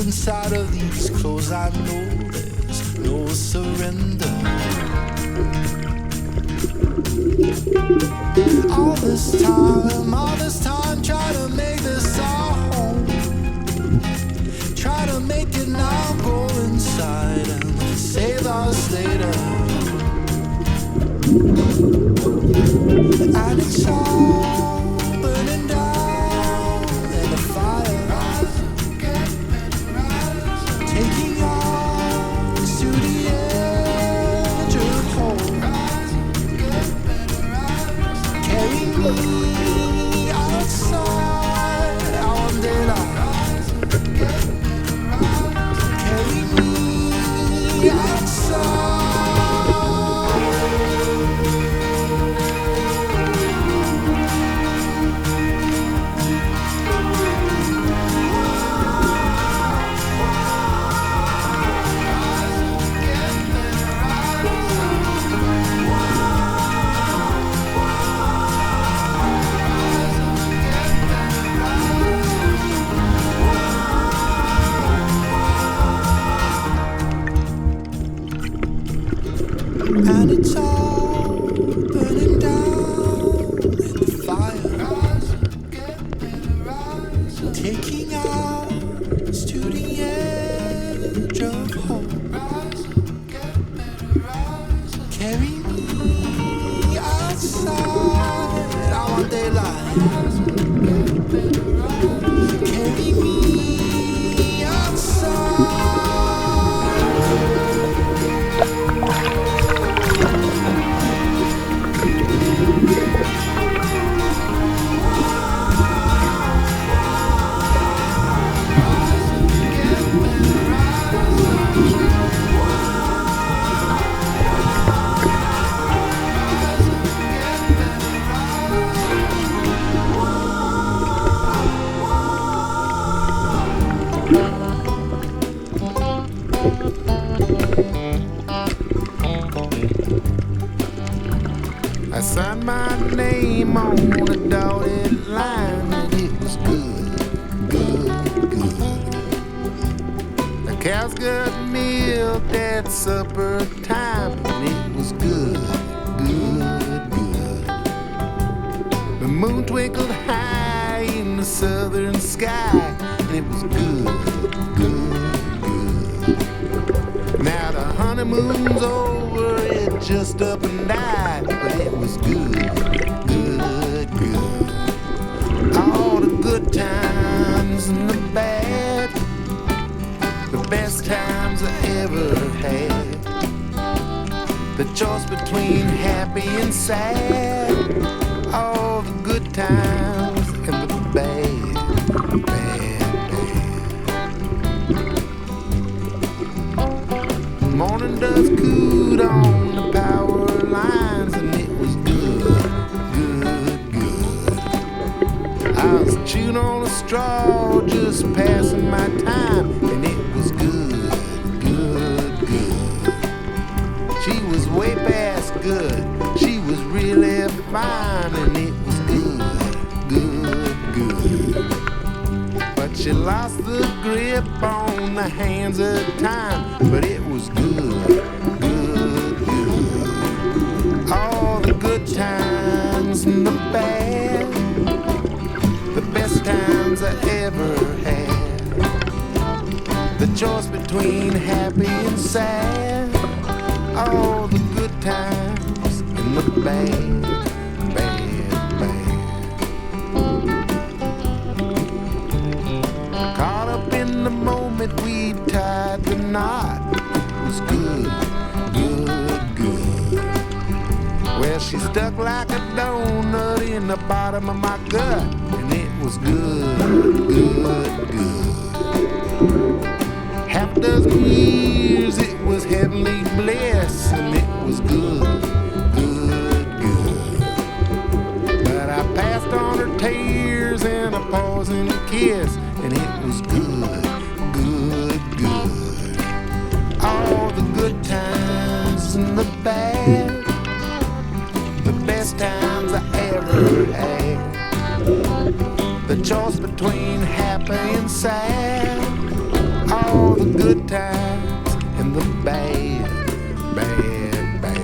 Inside of these clothes I know there's no surrender. All this time, try to make this our home. Try to make it now, go inside and save us later. And it's all burning down in the fire. Taking us to the edge of home. Carry me outside our daylight. Carry me outside. it's all burning down in the fire. Taking us to the edge of hope. Carry me outside, I want daylight. Carry me outside. I signed my name on a dotted line, and it was good, good, good. The cows got milk at supper time, and it was good, good, good. The moon twinkled high in the southern sky, and it was good, good, good. Now the honeymoon's over, it just up and died, but it was good, good, good. All the good times and the bad, the best times I ever had. The choice between happy and sad, all the good times and the bad, bad, bad. Morning dust cooed on the power lines, and it was good, good, good. I was chewing on a straw, just passing my time, and it was good, good, good. She was way past good, she was really fine, and it was good, good, good. But she lost the grip on the hands of time, but it was good, good, good. All the good times and the bad, the best times I ever had. The choice between happy and sad, all the good times and the bad, bad, bad. Caught up in the moment we tied the knot, it was good, good, good. Well, she stuck like a donut in the bottom of my gut, and it was good, good, good. Half dozen years it was heavenly bliss, and it was good, good, good. But I passed on her tears and a pause and a kiss, and it was good, good, good. All the good times and the bad, the best times I ever had. The choice between happy and sad, all the good times and the bad, bad, bad.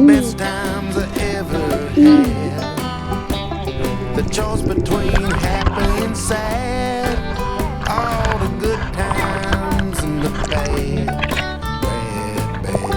Best times I ever had. The choice between happy and sad, all the good times and the bad, bad, bad.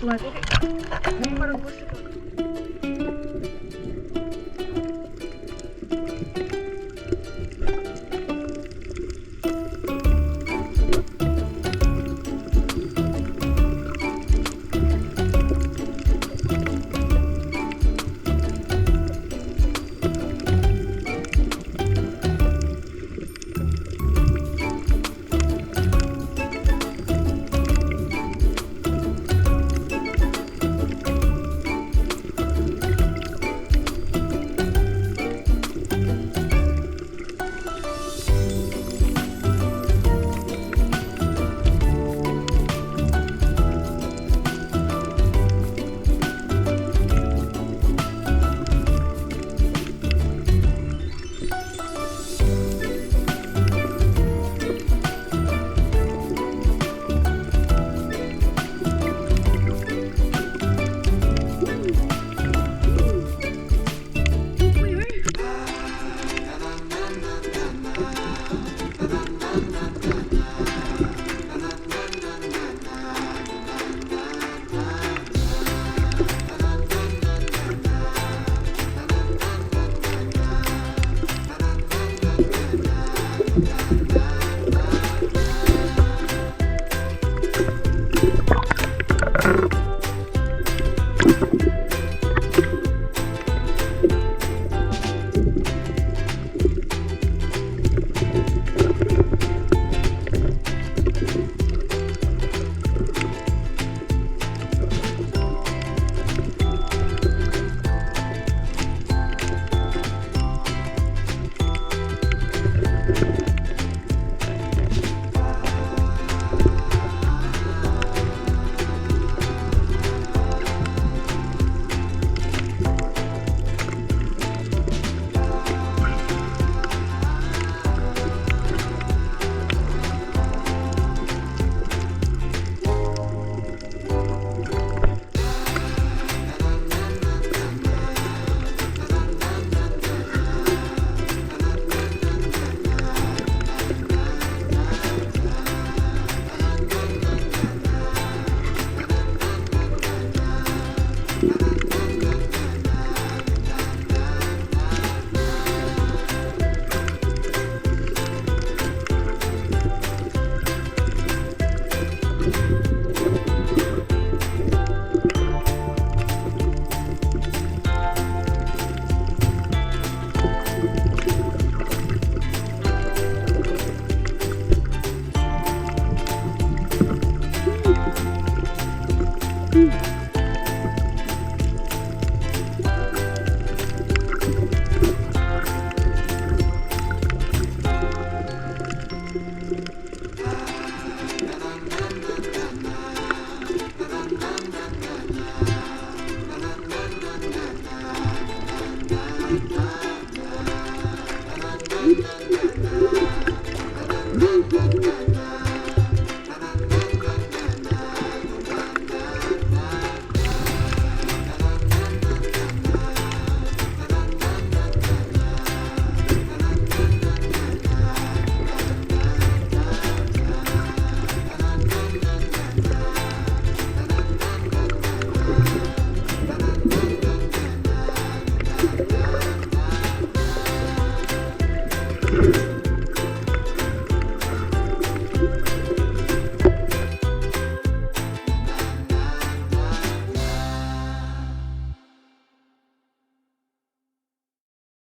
Waduh, ini pada busuk.